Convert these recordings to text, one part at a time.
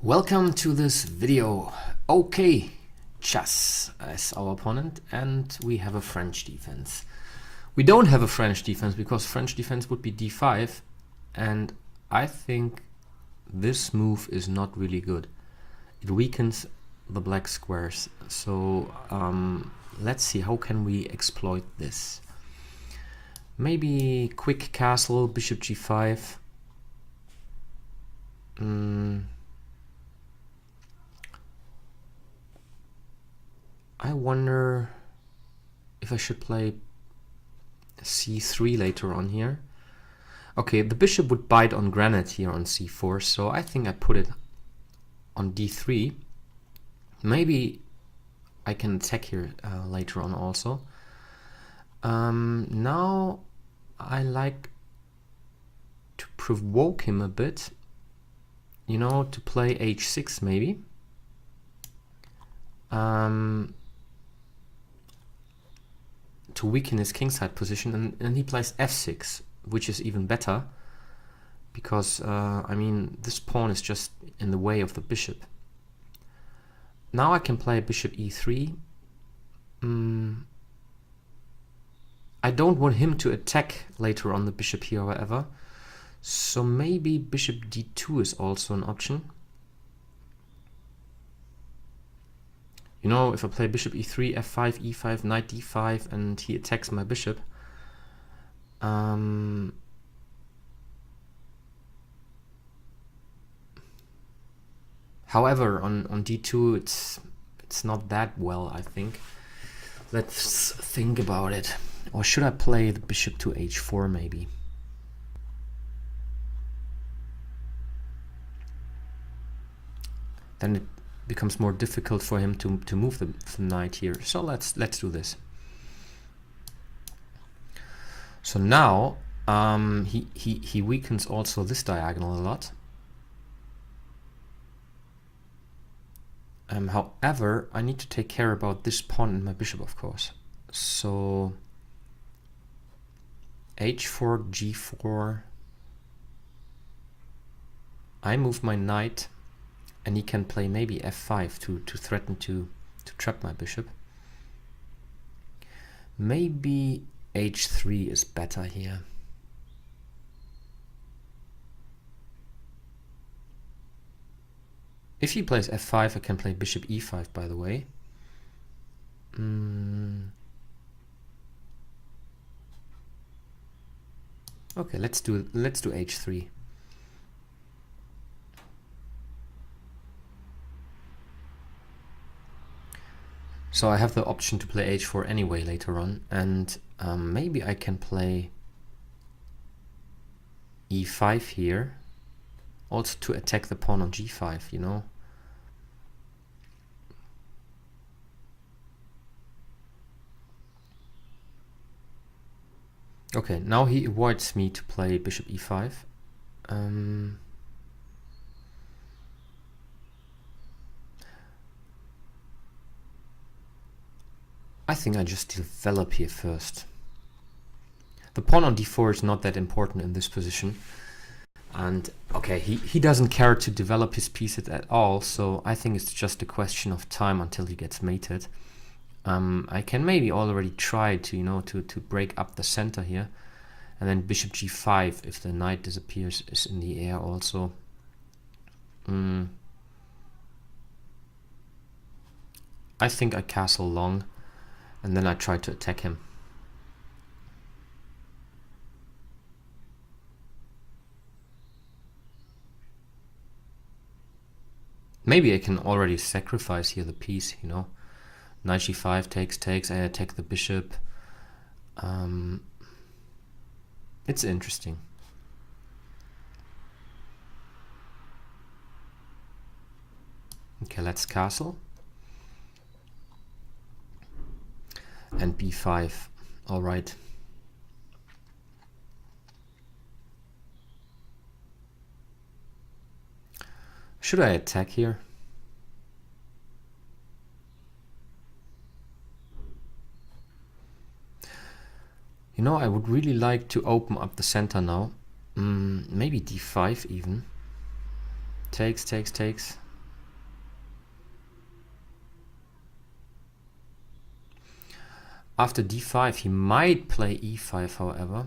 Welcome to this video. Okay, chess as our opponent, and we have a French defense. We don't have a French defense because French defense would be d5, and I think this move is not really good. It weakens the black squares. So let's see, how can we exploit this? Maybe quick castle, bishop g5. I wonder if I should play c3 later on here. Okay, the bishop would bite on granite here on c4, so I think I put it on d3. Maybe I can attack here later on also. Now I like to provoke him a bit, you know, to play h6 maybe. To weaken his kingside position, and he plays f6, which is even better because I mean, this pawn is just in the way of the bishop. Now I can play bishop e3. I don't want him to attack later on the bishop here, however, so maybe bishop d2 is also an option. You know, if I play bishop e3, f5, e5, knight d5, and he attacks my bishop, however, on d2 it's not that well, I think. Let's think about it. Or should I play the bishop to h4 maybe? Then it becomes more difficult for him to move the knight here. So let's do this. So now he weakens also this diagonal a lot. However, I need to take care about this pawn and my bishop, of course. So h4, g4. I move my knight, and he can play maybe f5 to threaten to trap my bishop. Maybe h3 is better here. If he plays f5, I can play bishop e5, by the way. Okay, let's do h3. So I have the option to play h4 anyway later on, and maybe I can play e5 here, also to attack the pawn on g5, you know. Okay, now he avoids me to play bishop e5. I think I just develop here first. The pawn on d4 is not that important in this position. And okay, he doesn't care to develop his pieces at all, so I think it's just a question of time until he gets mated. I can maybe already try to, you know, to break up the center here. And then bishop g5, if the knight disappears, is in the air also. I think I castle long, and then I try to attack him. Maybe I can already sacrifice here the piece, you know. Knight g5 takes, I attack the bishop. It's interesting. Okay, let's castle. And b5, all right. Should I attack here? You know, I would really like to open up the center now. Maybe d5 even. Takes. After d5, he might play e5, however.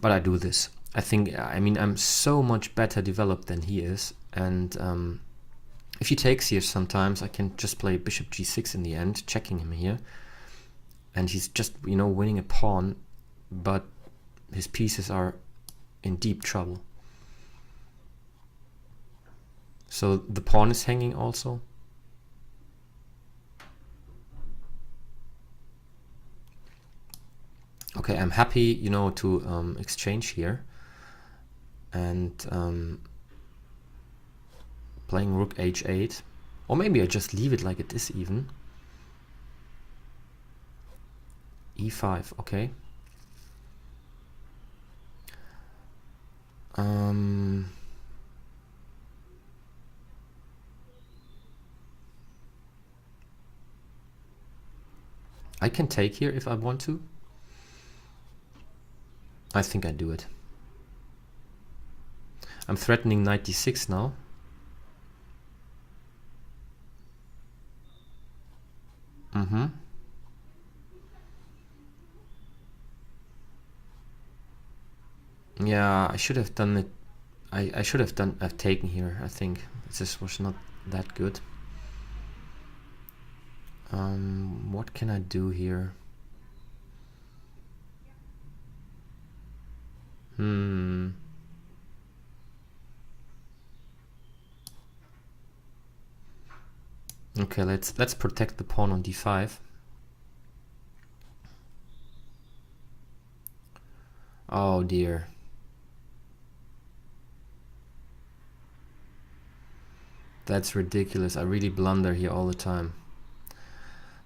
But I do this. I mean, I'm so much better developed than he is. And if he takes here sometimes, I can just play bishop g6 in the end, checking him here. And he's just, you know, winning a pawn, but his pieces are in deep trouble. So the pawn is hanging also. Okay, I'm happy, you know, to exchange here. And playing rook h8. Or maybe I just leave it like it is even. e5, okay. I can take here if I want to. I think I do it. I'm threatening knight d6 now. Yeah, I should have done it. I should have taken here. I think this was not that good. What can I do here? Okay, let's protect the pawn on d5. Oh dear. That's ridiculous. I really blunder here all the time.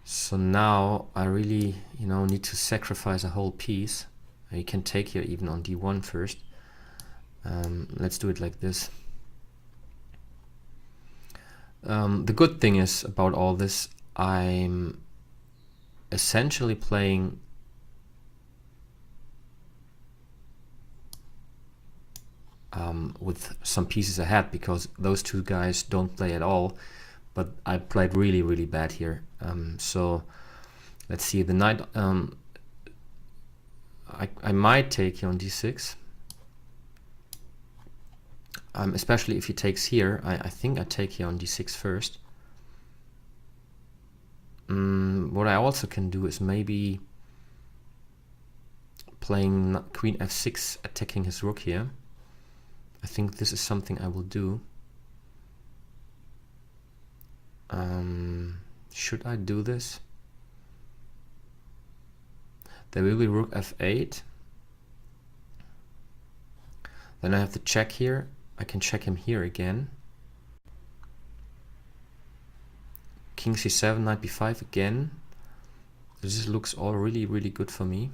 So now I really, you know, need to sacrifice a whole piece. You can take here even on d1 first. Let's do it like this. The good thing is about all this, I'm essentially playing with some pieces ahead, because those two guys don't play at all, but I played really, really bad here. So let's see, the knight, I might take here on d6. Especially if he takes here, I think I take here on d6 first. What I also can do is maybe playing queen f6, attacking his rook here. I think this is something I will do. Should I do this? There will be rook f8. Then I have the check here. I can check him here again. King c7, knight b5 again. This looks all really, really good for me.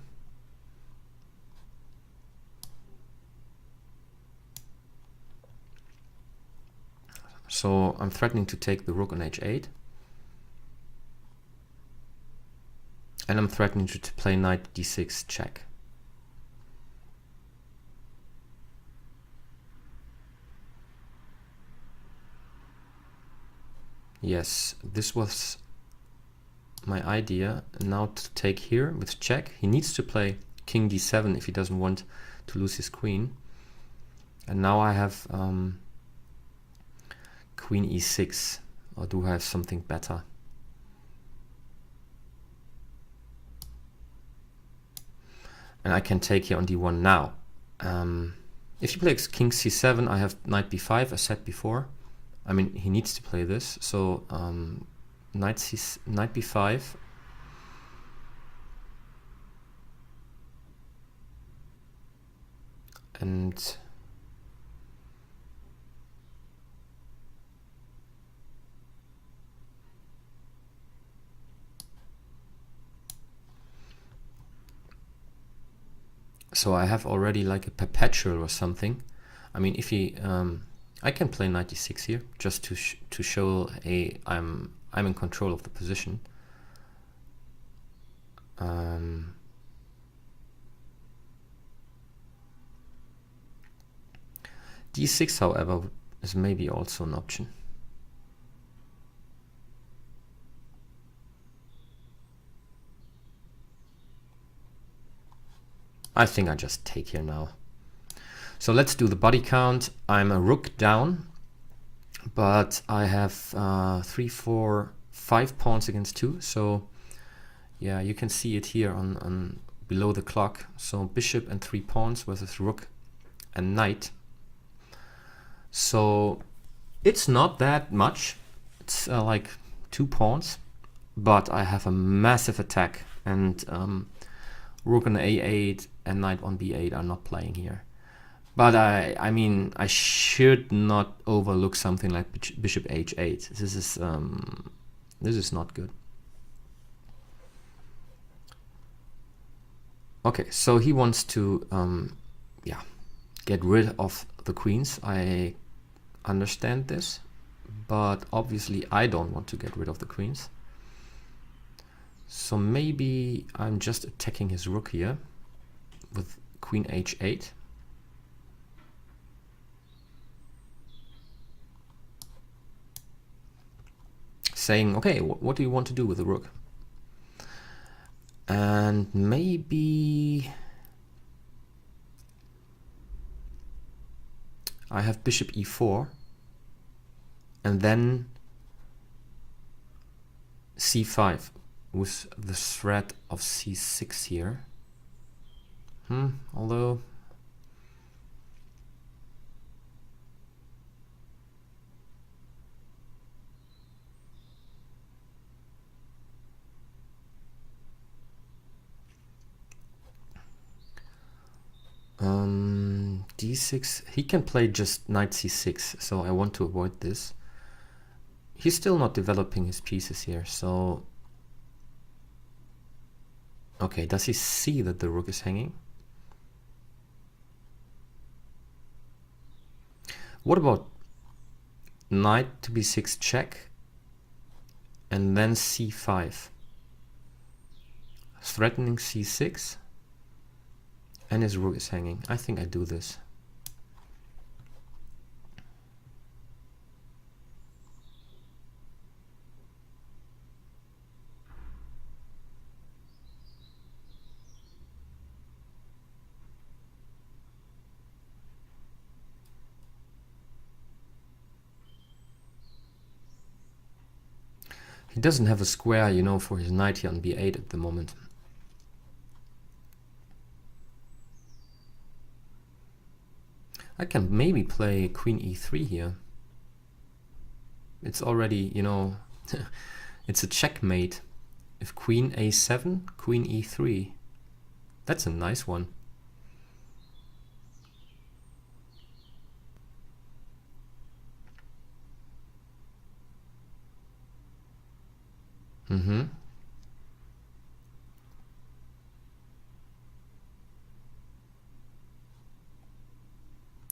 So I'm threatening to take the rook on h8. And I'm threatening to play knight d6 check. Yes, this was my idea. And now to take here with check. He needs to play king d7 if he doesn't want to lose his queen. And now I have queen e6. Or do I have something better? And I can take here on d1 now. If he plays king c7, I have knight b5, as said before. I mean, he needs to play this. So knight b5. And so I have already like a perpetual or something. I mean, if he, I can play knight d6 here just to show I'm in control of the position. d6, however, is maybe also an option. I think I just take here now. So let's do the body count. I'm a rook down, but I have 3, 4, 5 pawns against 2. So yeah, you can see it here on below the clock. So bishop and 3 pawns versus rook and knight. So it's not that much. It's like 2 pawns, but I have a massive attack, and rook on a8 and knight on b8 are not playing here. But I mean, I should not overlook something like bishop h8. This is not good. Okay, so he wants to yeah, get rid of the queens. I understand this, but obviously I don't want to get rid of the queens. So maybe I'm just attacking his rook here with queen h8. Saying, okay, what do you want to do with the rook? And maybe I have bishop e4 and then c5 with the threat of c6 here. Although d6, he can play just knight c6, so I want to avoid this. He's still not developing his pieces here, so okay, does he see that the rook is hanging? What about knight to b6 check and then c5, threatening c6, and his rook is hanging? I think I do this. He doesn't have a square, you know, for his knight here on b8 at the moment. I can maybe play queen e3 here. It's already, you know, it's a checkmate. If queen a7, queen e3. That's a nice one.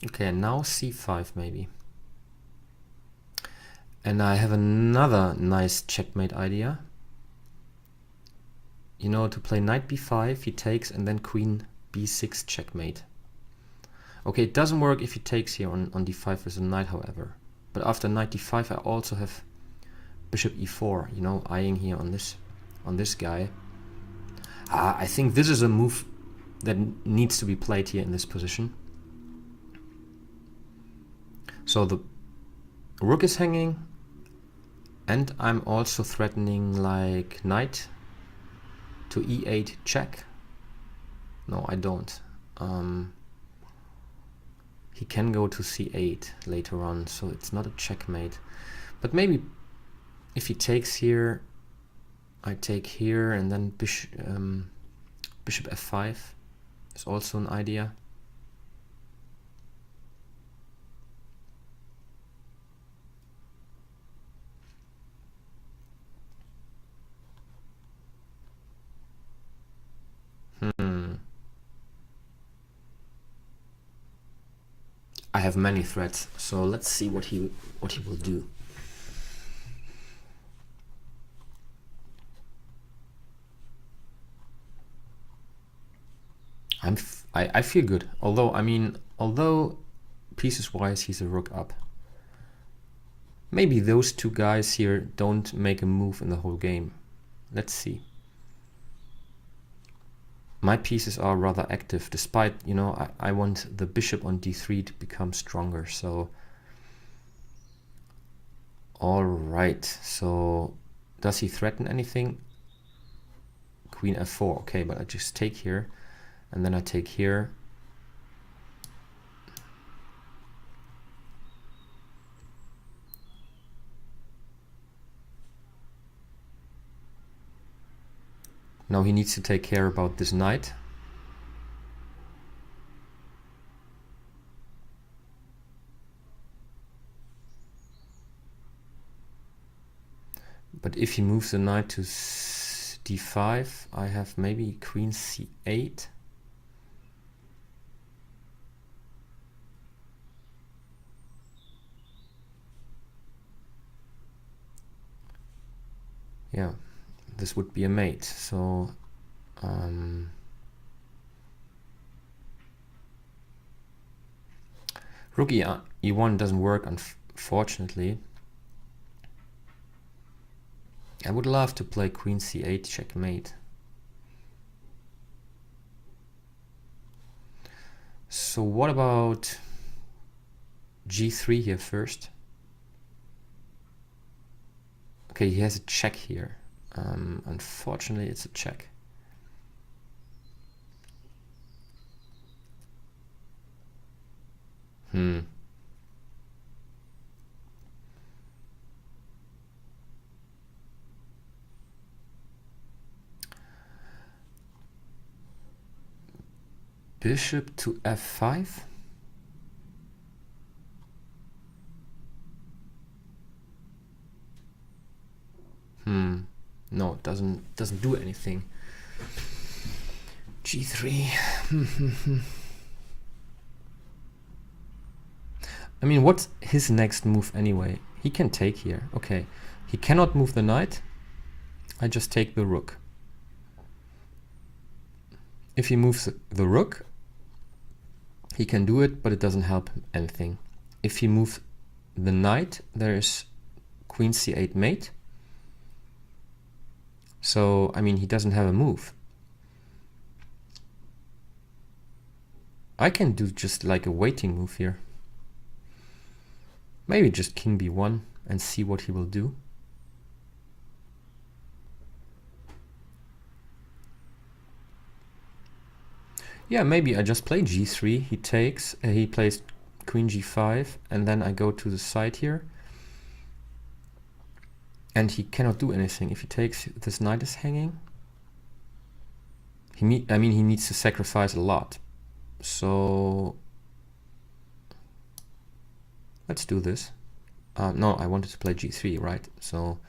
Okay, now c5 maybe. And I have another nice checkmate idea. You know, to play knight b5, he takes, and then queen b6 checkmate. Okay, it doesn't work if he takes here on d5 with a knight, however. But after knight d5, I also have bishop e4, you know, eyeing here on this guy. I think this is a move that needs to be played here in this position. So the rook is hanging, and I'm also threatening like knight to e8 check. No, I don't. He can go to c8 later on, so it's not a checkmate. But maybe if he takes here, I take here, and then bishop f5 is also an idea. I have many threats, so let's see what he will do. I feel good, although pieces wise he's a rook up. Maybe those two guys here don't make a move in the whole game. Let's see. my pieces are rather active, despite, you know, I want the bishop on d3 to become stronger. So all right, so does he threaten anything? Queen f4. Okay, but I just take here, and then I take here. Now he needs to take care about this knight. But if he moves the knight to d5, I have maybe queen c8. Yeah, this would be a mate. So rook e1 doesn't work, unfortunately. I would love to play queen c8 checkmate. So what about g3 here first? Okay, he has a check here. Unfortunately, it's a check. Bishop to f5. No, it doesn't do anything. g3. I mean, what's his next move anyway? He can take here. Okay, he cannot move the knight. I just take the rook. If he moves the rook, he can do it, but it doesn't help him anything. If he moves the knight, there is queen c8 mate. So, I mean, he doesn't have a move. I can do just like a waiting move here. Maybe just king b1 and see what he will do. Yeah, maybe I just play g3. He takes, he plays queen g5, and then I go to the side here. And he cannot do anything. If he takes, this knight is hanging. I mean, he needs to sacrifice a lot. So let's do this. No, I wanted to play g3, right? So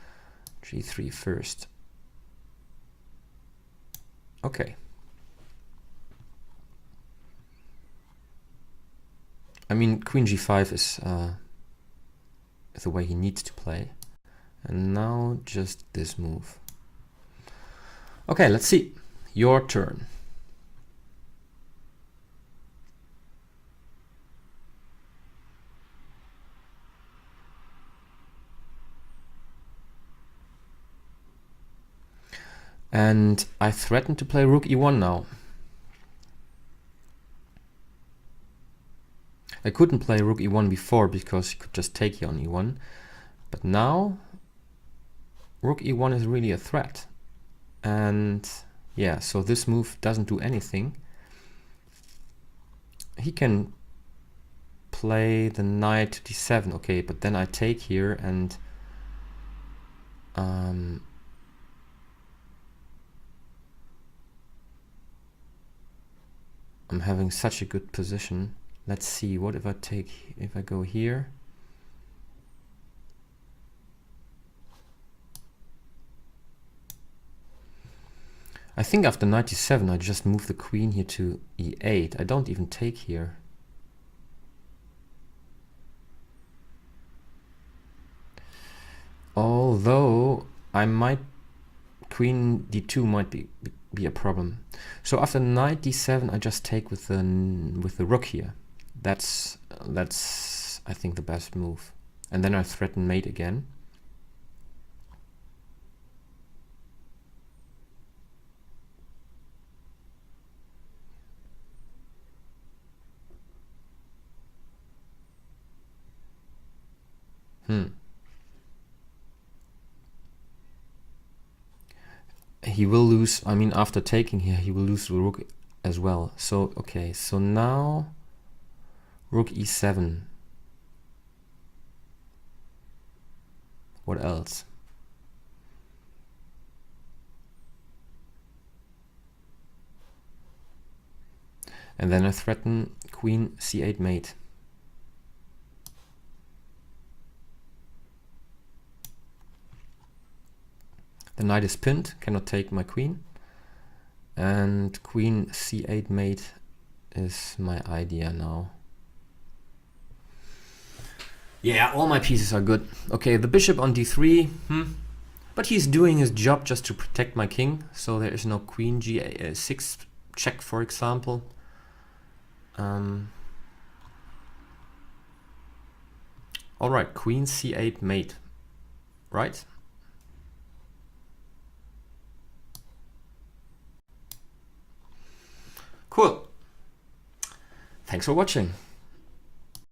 g3 first. Okay. I mean, queen g5 is the way he needs to play. And now just this move. Okay, let's see. Your turn. And I threaten to play rook e1 now. I couldn't play rook e1 before because he could just take here on e1. But now rook e1 is really a threat. And yeah, so this move doesn't do anything. He can play the knight to d7, okay, but then I take here and I'm having such a good position. Let's see, what if I go here? I think after knight e7 I just move the queen here to e8. I don't even take here. Although I might, queen d2 might be a problem. So after knight d7 I just take with the rook here. That's I think the best move. And then I threaten mate again. He will lose, I mean, after taking here, he will lose the rook as well. So, okay, so now rook e7. What else? And then I threaten queen c8 mate. The knight is pinned, cannot take my queen. And queen c8 mate is my idea now. Yeah, all my pieces are good. Okay, the bishop on d3. But he's doing his job just to protect my king. So there is no queen g6 check, for example. All right, queen c8 mate, right? Cool. Thanks for watching.